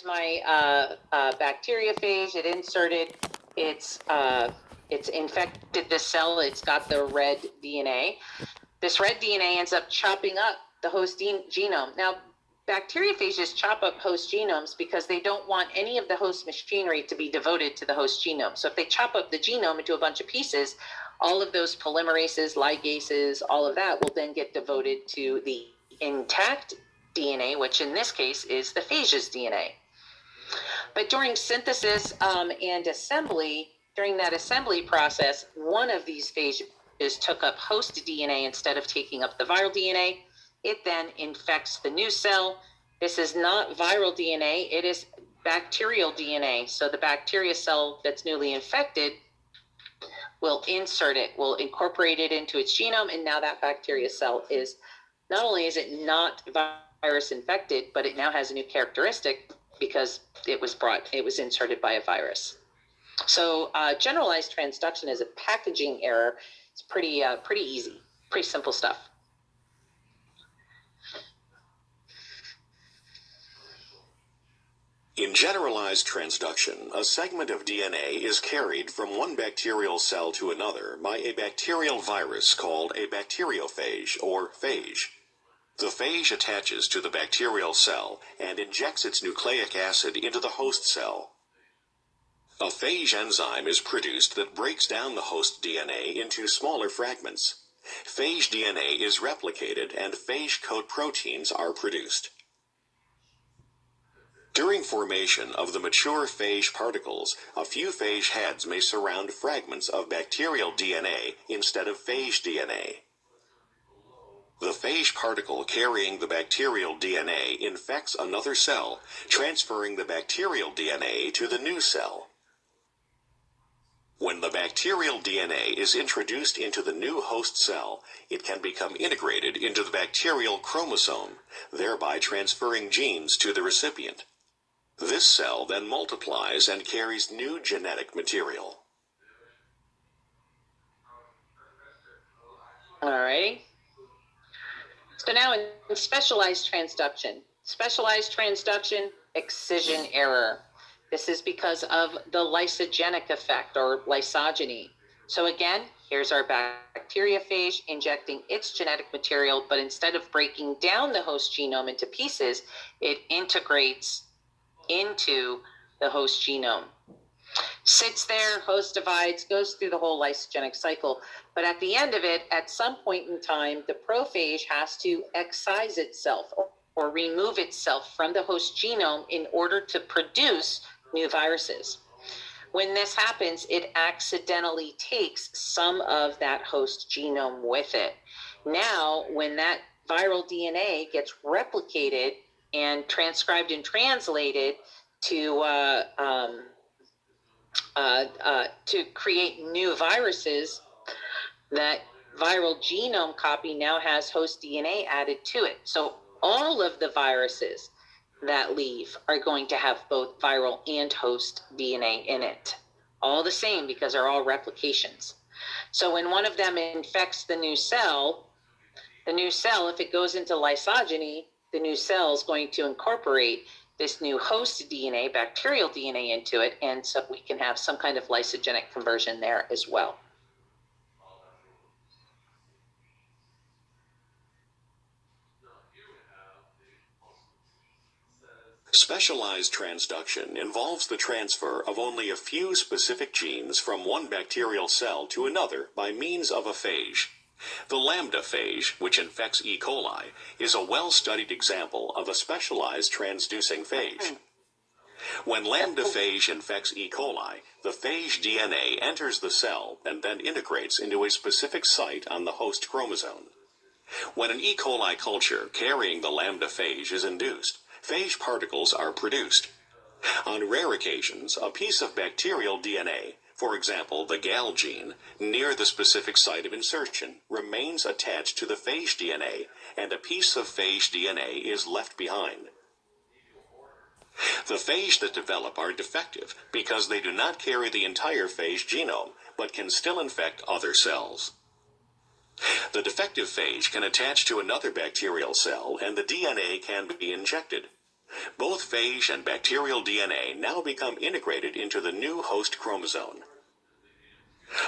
my bacteriophage. It inserted it's infected the cell. It's got the red DNA. This red DNA ends up chopping up the host genome. Now, bacteriophages chop up host genomes because they don't want any of the host machinery to be devoted to the host genome. So if they chop up the genome into a bunch of pieces, all of those polymerases, ligases, all of that will then get devoted to the intact DNA, which in this case is the phage's DNA. But during synthesis and assembly, during that assembly process, one of these phages took up host DNA instead of taking up the viral DNA. It then infects the new cell. This is not viral DNA, it is bacterial DNA. So the bacteria cell that's newly infected will insert it, will incorporate it into its genome, and now that bacteria cell is, not only is it not virus infected, but it now has a new characteristic because it was inserted by a virus. So generalized transduction is a packaging error. It's pretty easy, pretty simple stuff. In generalized transduction, a segment of DNA is carried from one bacterial cell to another by a bacterial virus called a bacteriophage, or phage. The phage attaches to the bacterial cell and injects its nucleic acid into the host cell. A phage enzyme is produced that breaks down the host DNA into smaller fragments. Phage DNA is replicated and phage coat proteins are produced. During formation of the mature phage particles, a few phage heads may surround fragments of bacterial DNA instead of phage DNA. The phage particle carrying the bacterial DNA infects another cell, transferring the bacterial DNA to the new cell. When the bacterial DNA is introduced into the new host cell, it can become integrated into the bacterial chromosome, thereby transferring genes to the recipient. This cell then multiplies and carries new genetic material. All right. So now in specialized transduction, excision error. This is because of the lysogenic effect or lysogeny. So again, here's our bacteriophage injecting its genetic material, but instead of breaking down the host genome into pieces, it integrates into the host genome. Sits there, host divides, goes through the whole lysogenic cycle. But at the end of it, at some point in time, the prophage has to excise itself or remove itself from the host genome in order to produce new viruses. When this happens, it accidentally takes some of that host genome with it. Now, when that viral DNA gets replicated and transcribed and translated to create new viruses, that viral genome copy now has host DNA added to it. So all of the viruses that leave are going to have both viral and host DNA in it. All the same, because they're all replications. So when one of them infects the new cell, if it goes into lysogeny, the new cell is going to incorporate this new host DNA, bacterial DNA, into it, and so we can have some kind of lysogenic conversion there as well. Specialized transduction involves the transfer of only a few specific genes from one bacterial cell to another by means of a phage. The lambda phage, which infects E. coli, is a well-studied example of a specialized transducing phage. When lambda phage infects E. coli, the phage DNA enters the cell and then integrates into a specific site on the host chromosome. When an E. coli culture carrying the lambda phage is induced, phage particles are produced. On rare occasions, a piece of bacterial DNA, for example the GAL gene, near the specific site of insertion, remains attached to the phage DNA, and a piece of phage DNA is left behind. The phage that develop are defective because they do not carry the entire phage genome, but can still infect other cells. The defective phage can attach to another bacterial cell and the DNA can be injected. Both phage and bacterial DNA now become integrated into the new host chromosome.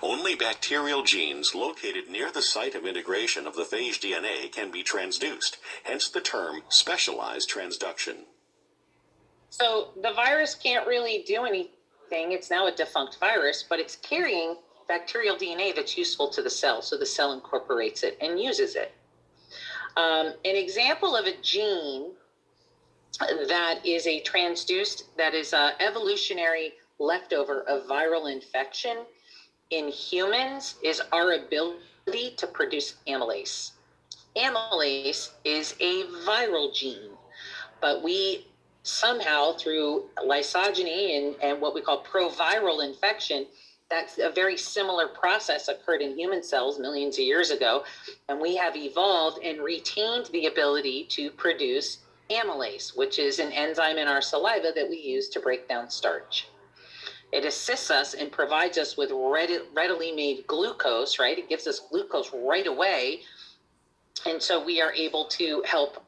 Only bacterial genes located near the site of integration of the phage DNA can be transduced, hence the term specialized transduction. So the virus can't really do anything. It's now a defunct virus, but it's carrying bacterial DNA that's useful to the cell, so the cell incorporates it and uses it. An example of a gene that is a transduced, that is an evolutionary leftover of viral infection in humans is our ability to produce amylase. Amylase is a viral gene, but we somehow, through lysogeny and what we call proviral infection, that's a very similar process occurred in human cells millions of years ago, and we have evolved and retained the ability to produce amylase, which is an enzyme in our saliva that we use to break down starch. It assists us and provides us with readily made glucose, right? It gives us glucose right away. And so we are able to help,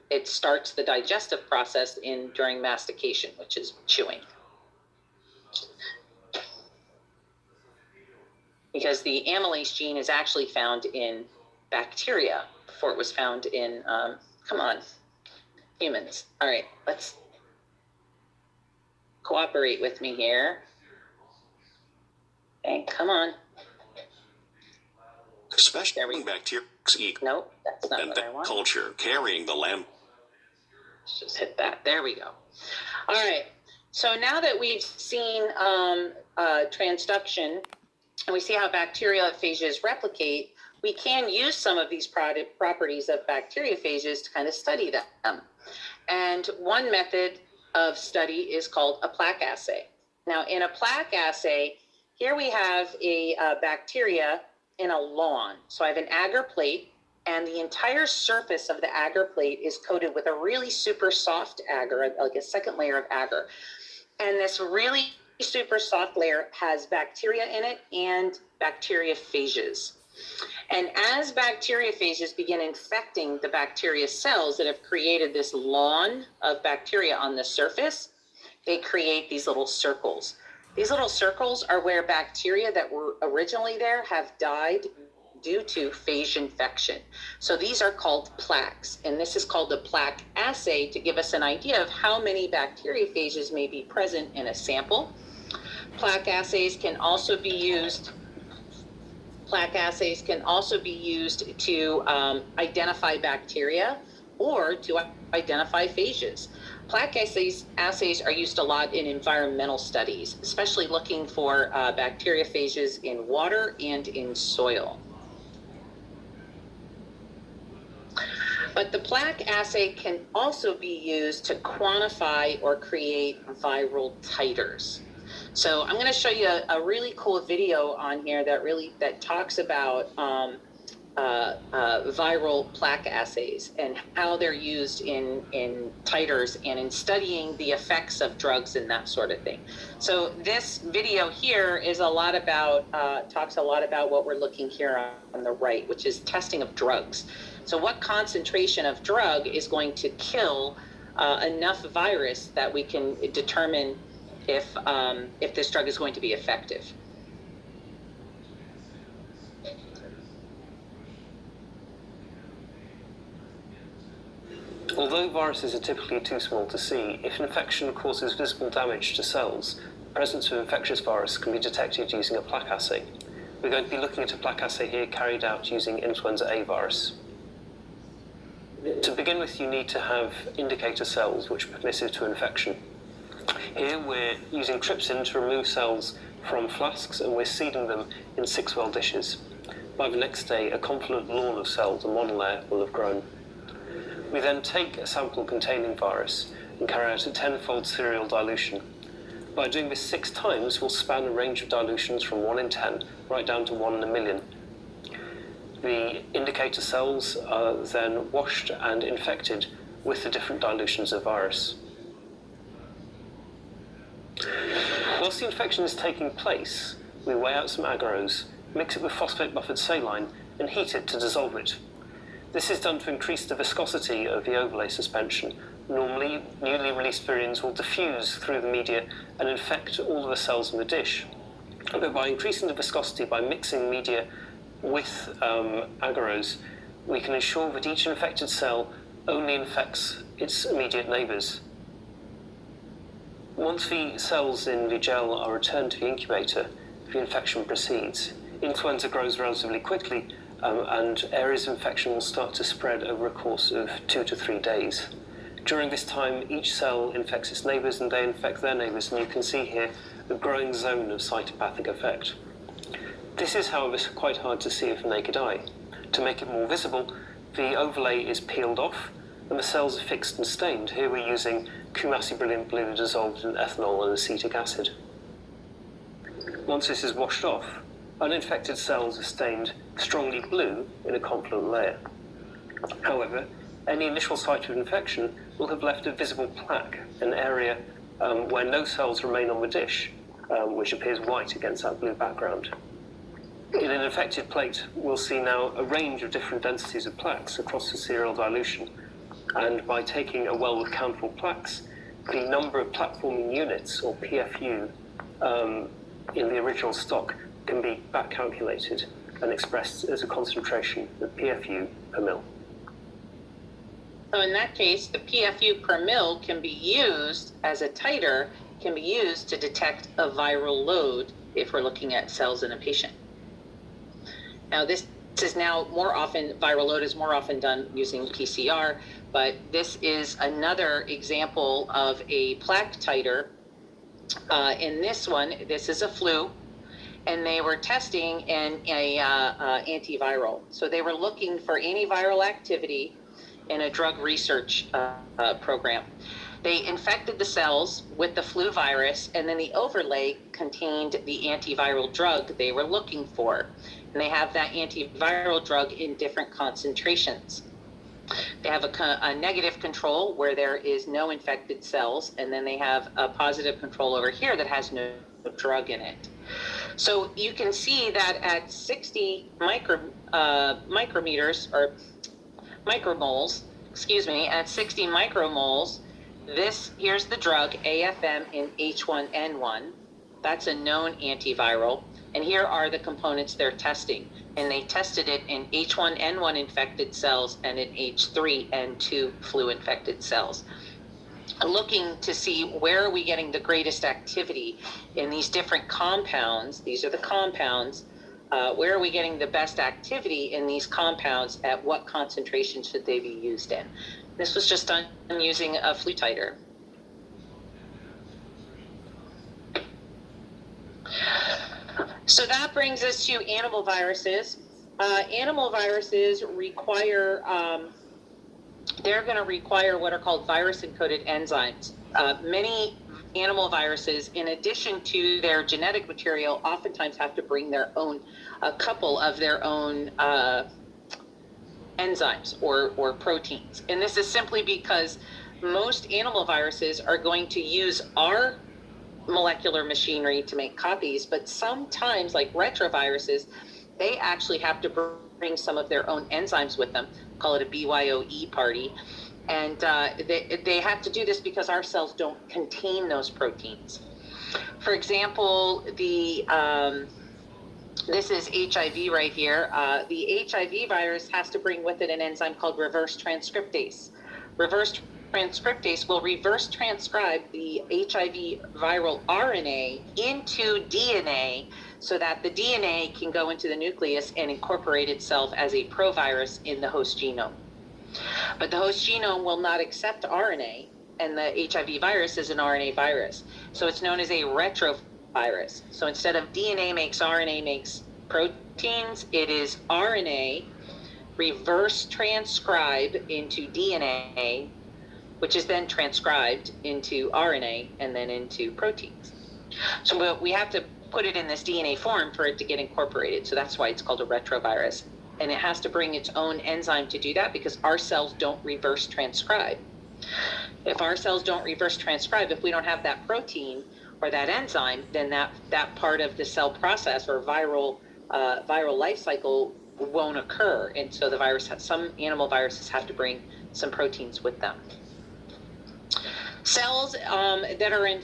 it starts the digestive process during mastication, which is chewing. Because the amylase gene is actually found in bacteria before it was found in, humans. All right, let's cooperate with me here. Okay, come on. Especially bacteria Nope, that's not and what I want. culture carrying the lambda. Let's just hit that. There we go. All right. So now that we've seen transduction and we see how bacteriophages replicate, we can use some of these properties of bacteriophages to kind of study them. And one method of study is called a plaque assay. Now, in a plaque assay, here we have a bacteria in a lawn. So I have an agar plate, and the entire surface of the agar plate is coated with a really super soft agar, like a second layer of agar. And this really super soft layer has bacteria in it and bacteriophages. And as bacteriophages begin infecting the bacteria cells that have created this lawn of bacteria on the surface, they create these little circles. These little circles are where bacteria that were originally there have died due to phage infection. So these are called plaques, and this is called the plaque assay to give us an idea of how many bacteriophages may be present in a sample. Plaque assays can also be used to identify bacteria or to identify phages. Plaque assays are used a lot in environmental studies, especially looking for bacteriophages in water and in soil. But the plaque assay can also be used to quantify or create viral titers. So I'm going to show you a really cool video on here that talks about viral plaque assays and how they're used in titers and in studying the effects of drugs and that sort of thing. So this video here is talks a lot about what we're looking here on the right, which is testing of drugs. So what concentration of drug is going to kill enough virus that we can determine if this drug is going to be effective. Although viruses are typically too small to see, if an infection causes visible damage to cells, the presence of infectious virus can be detected using a plaque assay. We're going to be looking at a plaque assay here carried out using influenza A virus. To begin with, you need to have indicator cells which are permissive to infection. Here we're using trypsin to remove cells from flasks, and we're seeding them in 6-well dishes. By the next day, a confluent lawn of cells, a monolayer, will have grown. We then take a sample containing virus and carry out a 10-fold serial dilution. By doing this 6 times, we'll span a range of dilutions from 1 in 10 right down to 1 in a million. The indicator cells are then washed and infected with the different dilutions of virus. Whilst the infection is taking place, we weigh out some agarose, mix it with phosphate buffered saline, and heat it to dissolve it. This is done to increase the viscosity of the overlay suspension Normally, newly released virions will diffuse through the media and infect all of the cells in the dish. But by increasing the viscosity, by mixing media with agarose, we can ensure that each infected cell only infects its immediate neighbours. Once the cells in the gel are returned to the incubator, the infection proceeds. Influenza grows relatively quickly, and areas of infection will start to spread over a course of 2 to 3 days. During this time, each cell infects its neighbours and they infect their neighbours, and you can see here a growing zone of cytopathic effect. This is, however, quite hard to see with the naked eye. To make it more visible, the overlay is peeled off and the cells are fixed and stained. Here we're using Kumasi brilliant blue dissolved in ethanol and acetic acid. Once this is washed off, uninfected cells are stained strongly blue in a confluent layer. However, any initial site of infection will have left a visible plaque, an area where no cells remain on the dish, which appears white against that blue background. In an infected plate, we'll see now a range of different densities of plaques across the serial dilution, and by taking a well with countable plaques, the number of plaque-forming units, or PFU, in the original stock can be back calculated and expressed as a concentration of PFU per mil. So in that case, the PFU per mil can be used as a titer, can be used to detect a viral load if we're looking at cells in a patient. Now this is now more often, viral load is more often done using PCR, but this is another example of a plaque titer. In this one, this is a flu, and they were testing an antiviral. So they were looking for antiviral activity in a drug research program. They infected the cells with the flu virus, and then the overlay contained the antiviral drug they were looking for. And they have that antiviral drug in different concentrations. They have a negative control where there is no infected cells, and then they have a positive control over here that has no drug in it. So you can see that at 60 micrometers, or micromoles, at 60 micromoles, here's the drug AFM in H1N1. That's a known antiviral. And here are the components they're testing. And they tested it in H1N1 infected cells and in H3N2 flu infected cells, looking to see where are we getting the greatest activity in these different compounds. These are the compounds. Where are we getting the best activity in these compounds? At what concentration should they be used in? This was just done using a flu titer. So that brings us to animal viruses. Animal viruses require, they're going to require what are called virus-encoded enzymes. Many animal viruses, in addition to their genetic material, oftentimes have to bring their own, a couple of their own enzymes or proteins. And this is simply because most animal viruses are going to use our molecular machinery to make copies, but sometimes, like retroviruses, they actually have to bring some of their own enzymes with them. Call it a BYOE party. And they have to do this because our cells don't contain those proteins. For example, this is HIV right here. The HIV virus has to bring with it an enzyme called reverse transcriptase. Reverse transcriptase will reverse transcribe the HIV viral RNA into DNA so that the DNA can go into the nucleus and incorporate itself as a provirus in the host genome. But the host genome will not accept RNA, and the HIV virus is an RNA virus. So it's known as a retrovirus. So instead of DNA makes RNA makes proteins, it is RNA reverse transcribe into DNA, which is then transcribed into RNA and then into proteins. So we have to put it in this DNA form for it to get incorporated. So that's why it's called a retrovirus. And it has to bring its own enzyme to do that because our cells don't reverse transcribe. If our cells don't reverse transcribe, if we don't have that protein or that enzyme, then that part of the cell process or viral life cycle won't occur. And so some animal viruses have to bring some proteins with them. Cells that are in